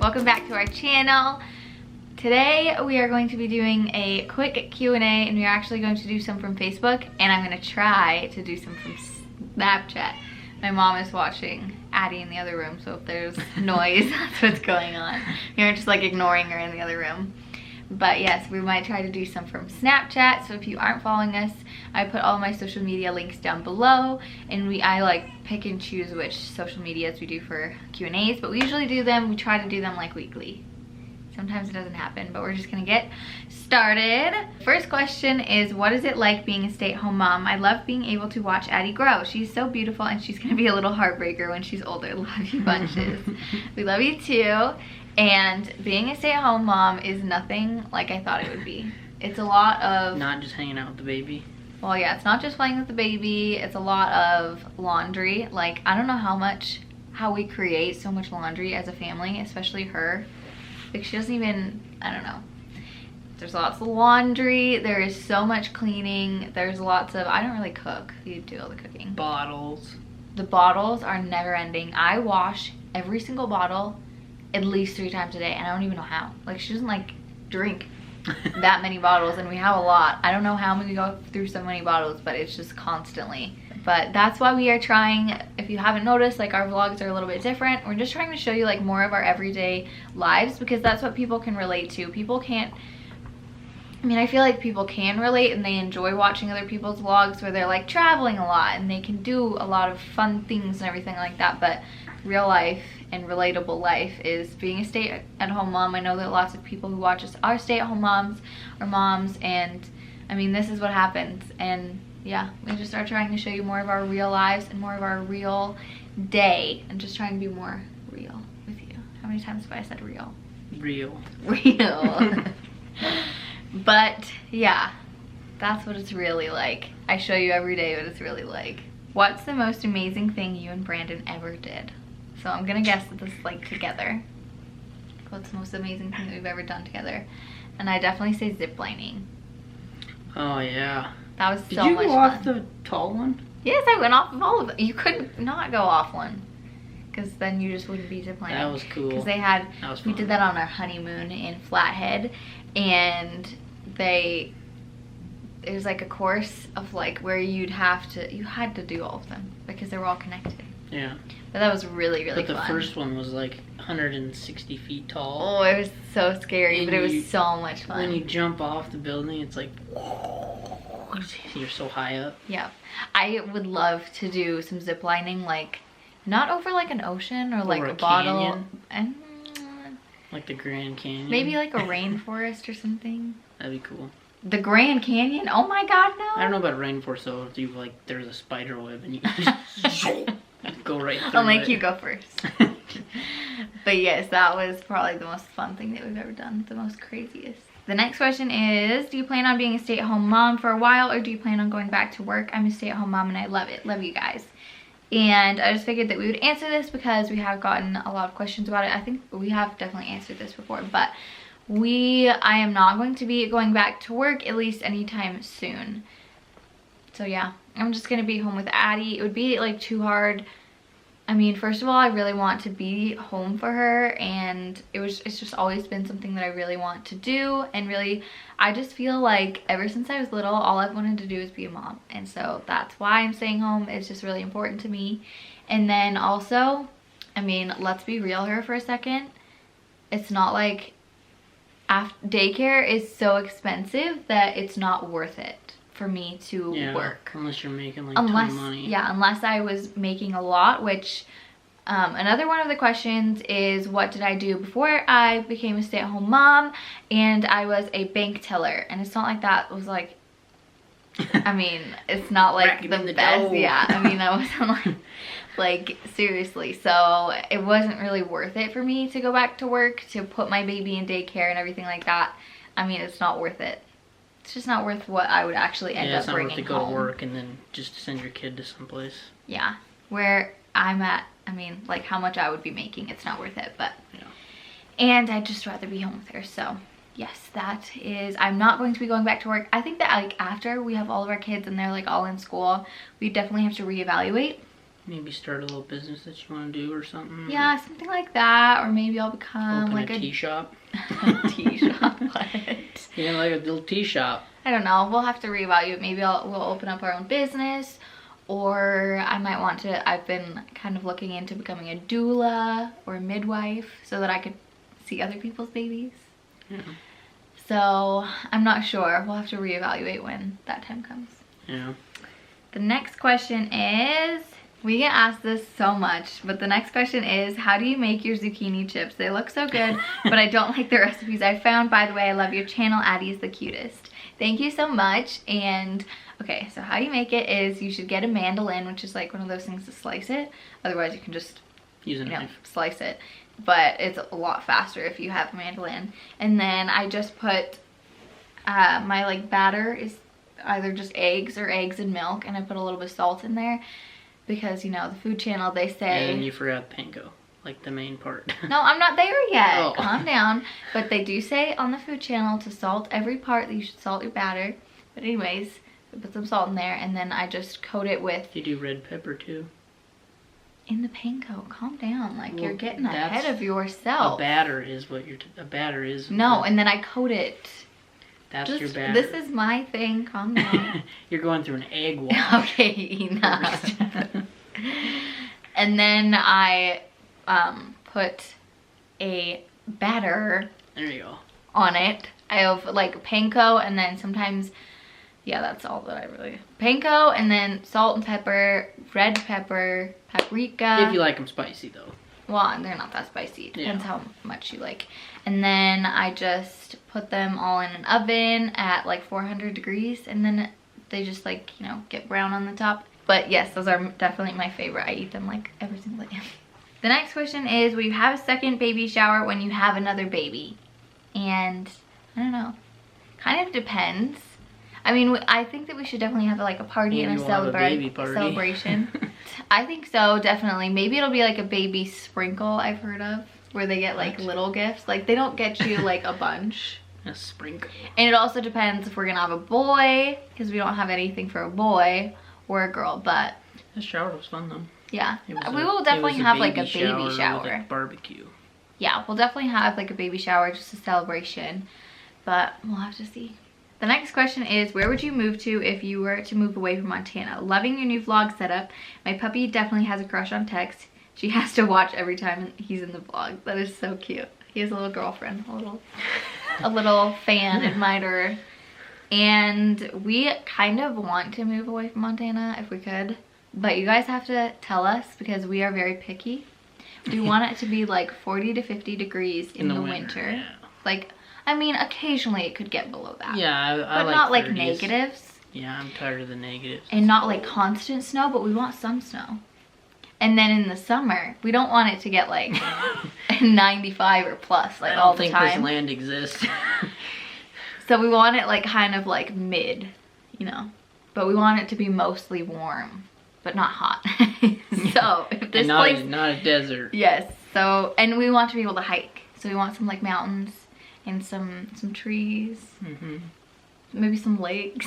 welcome back to our channel. Today we are going to be doing a quick Q&A, and we are actually going to do some from Facebook, and I'm going to try to do some from Snapchat. My mom is watching Addie in the other room, so if there's noise, that's what's going on. You're just like ignoring her in the other room. But yes, we might try to do some from Snapchat. So if you aren't following us, I put all my social media links down below, and I like pick and choose which social medias we do for Q&As, but we usually do them, we try to do them like weekly. Sometimes it doesn't happen, but we're just gonna get started. First question is, what is it like being a stay-at-home mom? I love being able to watch Addie grow. She's so beautiful, and she's gonna be a little heartbreaker when she's older. Love you bunches. We love you too. And being a stay-at-home mom is nothing like I thought it would be. It's a lot of... Not just hanging out with the baby. Well, yeah, it's not just playing with the baby. It's a lot of laundry. Like, I don't know how we create so much laundry as a family, especially her. Like, she doesn't even, I don't know. There's lots of laundry. There is so much cleaning. There's lots of, I don't really cook. You do all the cooking. Bottles. The bottles are never ending. I wash every single bottle at least 3 times a day, and I don't even know how. Like, she doesn't like drink that many bottles, and we have a lot. I don't know how we go through so many bottles, but it's just constantly. But that's why we are trying, if you haven't noticed, like, our vlogs are a little bit different. We're just trying to show you like more of our everyday lives, because that's what people can relate to. People can't, I mean, I feel like people can relate, and they enjoy watching other people's vlogs where they're like traveling a lot and they can do a lot of fun things and everything like that. But real life and relatable life is being a stay-at-home mom. I know that lots of people who watch us are stay-at-home moms or moms, and I mean, this is what happens. And yeah, we just are trying to show you more of our real lives and more of our real day, and just trying to be more real with you. How many times have I said real? Real. But yeah, that's what it's really like. I show you every day what it's really like. What's the most amazing thing you and Brandon ever did? So I'm gonna guess that this is like together. What's the most amazing thing that we've ever done together? And I definitely say ziplining. Oh yeah. That was so much fun. Did you go off the tall one? Yes, I went off of all of them. You could not go off one, because then you just wouldn't be ziplining. That was cool. Because they had, that was fun. We did that on our honeymoon in Flathead, and it was like a course of like where you had to do all of them because they were all connected. Yeah. But that was really, really fun. But the first one was like 160 feet tall. Oh, it was so scary, And but it was so much fun. When you jump off the building, it's like, you're so high up. Yeah. I would love to do some zip lining, like, not over like an ocean or like a bottle. Canyon. And Like the Grand Canyon. maybe like a rainforest or something. That'd be cool. The Grand Canyon? Oh my god, no. I don't know about rainforest though. If you like, there's a spider web and you can just go right through I'll make it. you go first. But yes, that was probably the most fun thing that we've ever done. The most craziest. The next question is, do you plan on being a stay-at-home mom for a while, or do you plan on going back to work? I'm a stay-at-home mom and I love it. Love you guys. And I just figured that we would answer this because we have gotten a lot of questions about it. I think we have definitely answered this before, but I am not going to be going back to work, at least anytime soon. So yeah, I'm just gonna be home with Addie. It would be like too hard. I mean, first of all, I really want to be home for her, and it's just always been something that I really want to do. And really, I just feel like ever since I was little, all I've wanted to do is be a mom, and so that's why I'm staying home. It's just really important to me. And then also, I mean, let's be real here for a second. It's not like daycare is so expensive that it's not worth it for me to work. Unless you're making like a ton of money. Yeah, unless I was making a lot, which another one of the questions is, what did I do before I became a stay-at-home mom? And I was a bank teller, and it's not like that was like, I mean, it's not like the best. Yeah, I mean, that wasn't like seriously. So it wasn't really worth it for me to go back to work, to put my baby in daycare and everything like that. I mean, it's not worth it. It's just not worth what I would actually end up bringing home. Yeah, it's not worth to go to work and then just send your kid to someplace. Yeah, where I'm at, I mean, like how much I would be making, it's not worth it, but. Yeah. And I'd just rather be home with her, so. Yes, that is, I'm not going to be going back to work. I think that like after we have all of our kids and they're like all in school, we definitely have to reevaluate. Maybe start a little business that you want to do or something. Yeah, something like that. Or maybe I'll become Open like a tea shop. tea shop. What? Yeah, like a little tea shop. I don't know. We'll have to reevaluate. Maybe we'll open up our own business, or I might want to. I've been kind of looking into becoming a doula or a midwife so that I could see other people's babies. Yeah. So I'm not sure. We'll have to reevaluate when that time comes. Yeah. The next question is, we get asked this so much, but the next question is, how do you make your zucchini chips? They look so good, but I don't like the recipes I found. By the way, I love your channel. Addie is the cutest. Thank you so much. And okay, so how you make it is you should get a mandolin, which is like one of those things to slice it. Otherwise you can just use a knife. Slice it. But it's a lot faster if you have a mandolin. And then I just put my like batter is either just eggs or eggs and milk, and I put a little bit of salt in there because, you know, the food channel, they say. And you forgot panko, like the main part. No, I'm not there yet. Oh. Calm down. But they do say on the food channel to salt every part, that you should salt your batter. But anyways, I put some salt in there, and then I just coat it with. You do red pepper too? In the panko, calm down. Like, Well, you're getting ahead of yourself. A batter is what a batter is. No, and then I coat it. That's Just, your batter. this is my thing. Calm down. You're going through an egg wash. Okay, enough. And then I put a batter There you go. on it. I have like panko, and then sometimes, yeah, that's all that I really. Panko, and then salt and pepper, red pepper, paprika. If you like them spicy though. Well, they're not that spicy. It depends Yeah. how much you like. And then I just put them all in an oven at like 400 degrees, and then they just like, you know, get brown on the top. But yes, those are definitely my favorite. I eat them like every single day. The next question is, will you have a second baby shower when you have another baby? And I don't know. Kind of depends. I mean, I think that we should definitely have like a party Maybe and a we'll have a baby party. celebration. I think so, definitely. Maybe it'll be like a baby sprinkle I've heard of, where they get like little gifts. Like, they don't get you like a bunch. A sprinkle. And it also depends if we're gonna have a boy, because we don't have anything for a boy, or a girl. But The shower was fun though. yeah, It was we a- will it definitely was have like a baby shower shower. with a barbecue. Yeah, we'll definitely have like a baby shower, just a celebration, but we'll have to see. The next question is, where would you move to if you were to move away from Montana? Loving your new vlog setup. My puppy definitely has a crush on Tex. She has to watch every time he's in the vlog. That is so cute. He has a little girlfriend, a little fan, admirer. And we kind of want to move away from Montana if we could, but you guys have to tell us, because we are very picky. We want it to be like 40 to 50 degrees in the winter. Yeah. Like, I mean, occasionally it could get below that. Yeah, I But like not like 30s. negatives. Yeah, I'm tired of the negatives. And not like constant snow, but we want some snow. And then in the summer, we don't want it to get like 95 or plus like all the I don't think time. this land exists. So we want it like kind of like mid, you know. But we want it to be mostly warm, but not hot. So if this and place, not a desert. yes. So, and we want to be able to hike. So we want some like mountains and some trees, maybe some lakes,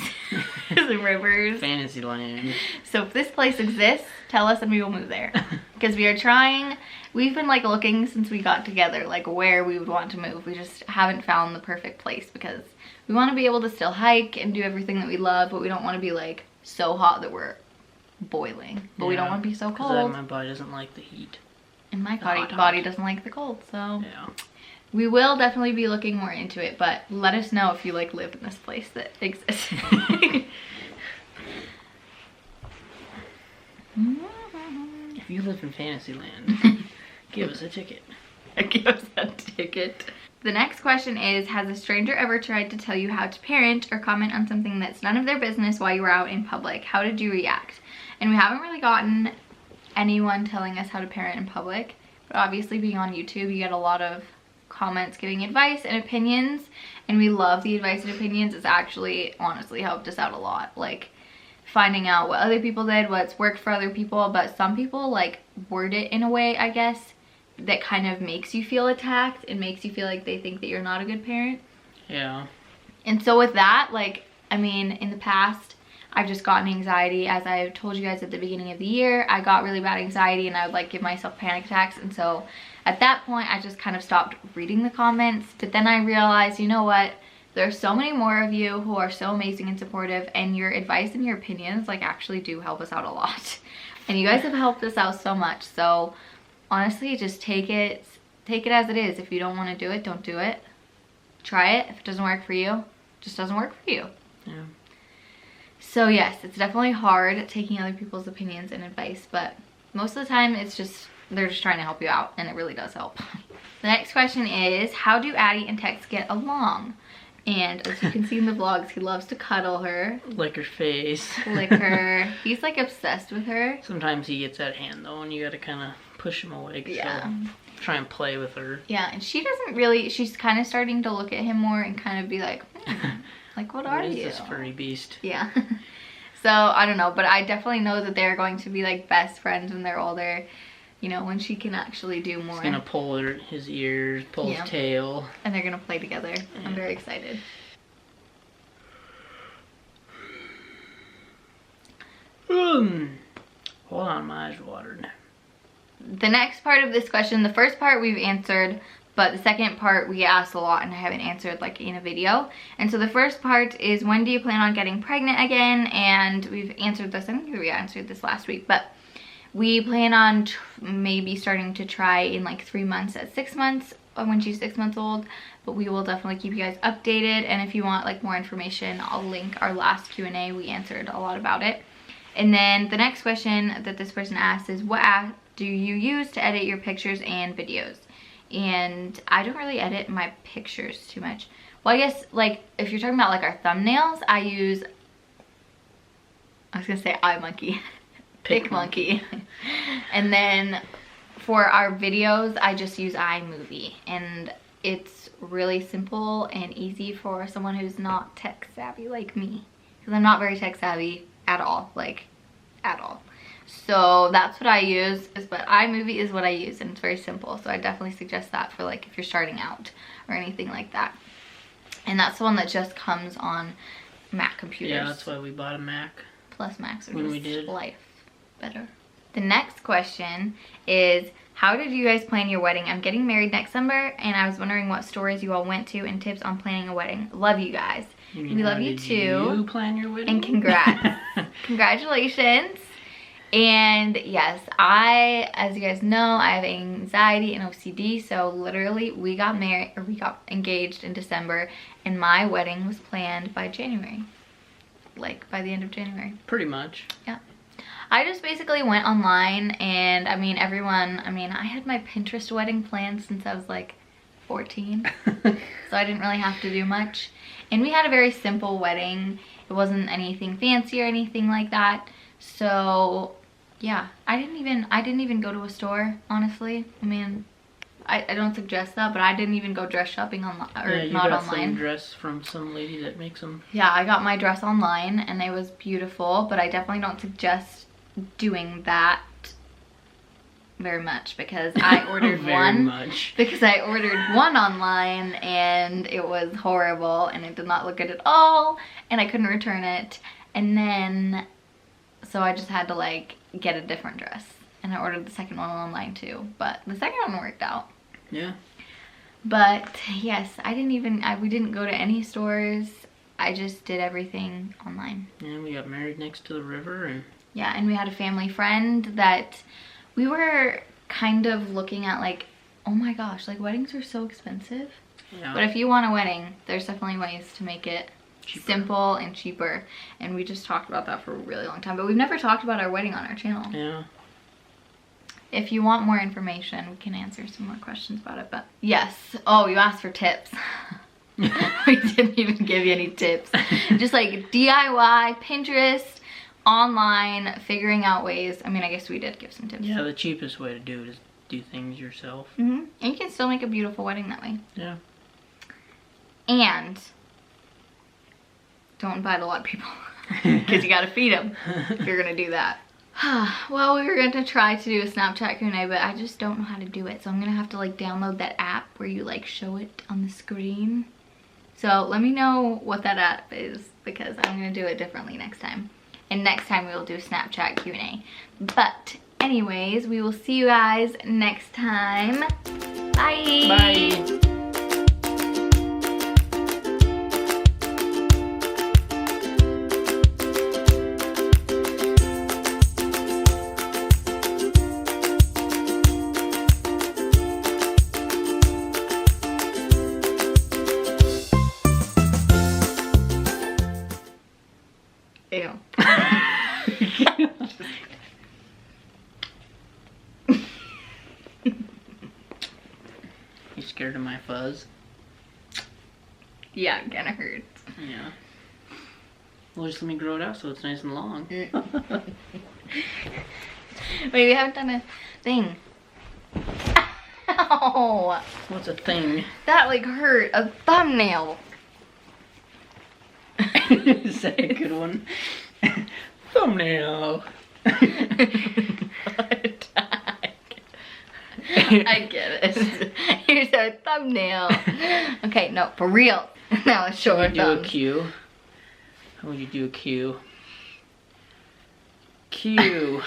some rivers. Fantasyland. So if this place exists, tell us and we will move there. Because we are trying, we've been like looking since we got together, like where we would want to move. We just haven't found the perfect place, because we want to be able to still hike and do everything that we love, but we don't want to be like so hot that we're boiling. But we don't want to be so cold. My body doesn't like the heat. And my hot. body doesn't like the cold, so. Yeah. We will definitely be looking more into it, but let us know if you like live in this place that exists. If you live in Fantasyland, give us a ticket. Give us a ticket. The next question is, has a stranger ever tried to tell you how to parent or comment on something that's none of their business while you were out in public? How did you react? And we haven't really gotten anyone telling us how to parent in public, but obviously being on YouTube, you get a lot of comments giving advice and opinions, and we love the advice and opinions. It's actually honestly helped us out a lot, like finding out what other people did, what's worked for other people. But some people like word it in a way, I guess, that kind of makes you feel attacked and makes you feel like they think that you're not a good parent. Yeah. And so with that, like, I mean, in the past I've just gotten anxiety. As I told you guys at the beginning of the year, I got really bad anxiety and I would like give myself panic attacks. And so at that point, I just kind of stopped reading the comments. But then I realized, you know what? There's so many more of you who are so amazing and supportive, and your advice and your opinions like actually do help us out a lot. And you guys have helped us out so much. So honestly, just take it as it is. If you don't want to do it, don't do it. Try it. If it doesn't work for you, it just doesn't work for you. Yeah. So yes, it's definitely hard taking other people's opinions and advice, but most of the time it's just, they're just trying to help you out, and it really does help. The next question is, how do Addie and Tex get along? And as you can see in the vlogs, he loves to cuddle her. Lick her face. Lick her. He's like obsessed with her. Sometimes he gets that hand though, and you gotta kind of push him away. Yeah. Try and play with her. Yeah, and she doesn't really, she's kind of starting to look at him more and kind of be like, like, what are you? What is this furry beast? Yeah. So, I don't know, but I definitely know that they're going to be like best friends when they're older. You know, when she can actually do more. He's gonna pull his ears, pull his tail. And they're gonna play together. Yeah. I'm very excited. Hold on, my eyes watered. The next part of this question, the first part we've answered, but the second part we asked a lot and I haven't answered like in a video. And so the first part is, when do you plan on getting pregnant again? And we've answered this, I think we answered this last week, but we plan on maybe starting to try in like 3 months at 6 months, when she's 6 months old. But we will definitely keep you guys updated. And if you want like more information, I'll link our last Q&A. We answered a lot about it. And then the next question that this person asked is, what app do you use to edit your pictures and videos? And I don't really edit my pictures too much. Well, I guess like if you're talking about like our thumbnails, I was gonna say iMonkey. PicMonkey. And then for our videos, I just use iMovie, and it's really simple and easy for someone who's not tech savvy like me, because I'm not very tech savvy at all, like at all. So that's what I use, but iMovie is what I use, and it's very simple. So I definitely suggest that for like if you're starting out or anything like that. And that's the one that just comes on Mac computers. Yeah, that's why we bought a Mac. Plus Macs are when just we did. life better. The next question is, how did you guys plan your wedding? I'm getting married next summer, and I was wondering what stores you all went to and tips on planning a wedding. Love you guys. We love you too. You plan your wedding? And congrats. Congratulations. And yes, as you guys know, I have anxiety and OCD, so literally we got engaged in December, and my wedding was planned by January. Like by the end of January. Pretty much. Yeah. I just basically went online, and I had my Pinterest wedding planned since I was like 14. So I didn't really have to do much. And we had a very simple wedding. It wasn't anything fancy or anything like that. So yeah, I didn't even go to a store, honestly. I mean, I don't suggest that, but I didn't even go dress shopping online, or yeah, you not got online. Some dress from some lady that makes them. Yeah, I got my dress online, and it was beautiful, but I definitely don't suggest doing that very much, because I ordered because I ordered one online, and it was horrible, and it did not look good at all, and I couldn't return it. And then so I just had to like get a different dress, and I ordered the second one online too, but the second one worked out. Yeah. But yes, we didn't go to any stores. I just did everything online. Yeah, we got married next to the river, and yeah, and we had a family friend that we were kind of looking at, like, oh my gosh, like weddings are so expensive. Yeah. But if you want a wedding, there's definitely ways to make it cheaper. Simple and cheaper. And we just talked about that for a really long time, but we've never talked about our wedding on our channel. Yeah. If you want more information, we can answer some more questions about it. But yes, oh, you asked for tips. We didn't even give you any tips. Just like DIY, Pinterest, online, figuring out ways. I mean, I guess we did give some tips. Yeah, the cheapest way to do it is do things yourself. And you can still make a beautiful wedding that way. Yeah. And don't invite a lot of people, because you gotta feed them if you're gonna do that. Well, we were gonna try to do a Snapchat Q&A, but I just don't know how to do it. So I'm gonna have to like download that app where you like show it on the screen. So let me know what that app is, because I'm gonna do it differently next time. and next time we will do Snapchat Q&A. But anyways, we will see you guys next time. Bye. Bye. Ew. You scared of my fuzz? Yeah, it kinda hurts. Yeah. Well, just let me grow it out so it's nice and long. Wait, we haven't done a thing. Ow! What's a thing? That like hurt. A thumbnail. Is that a good one? Thumbnail. I get it. Here's our thumbnail. Okay, no, for real. Now let's show our Should we do a thumbs. Q? How would you do a Q? Q.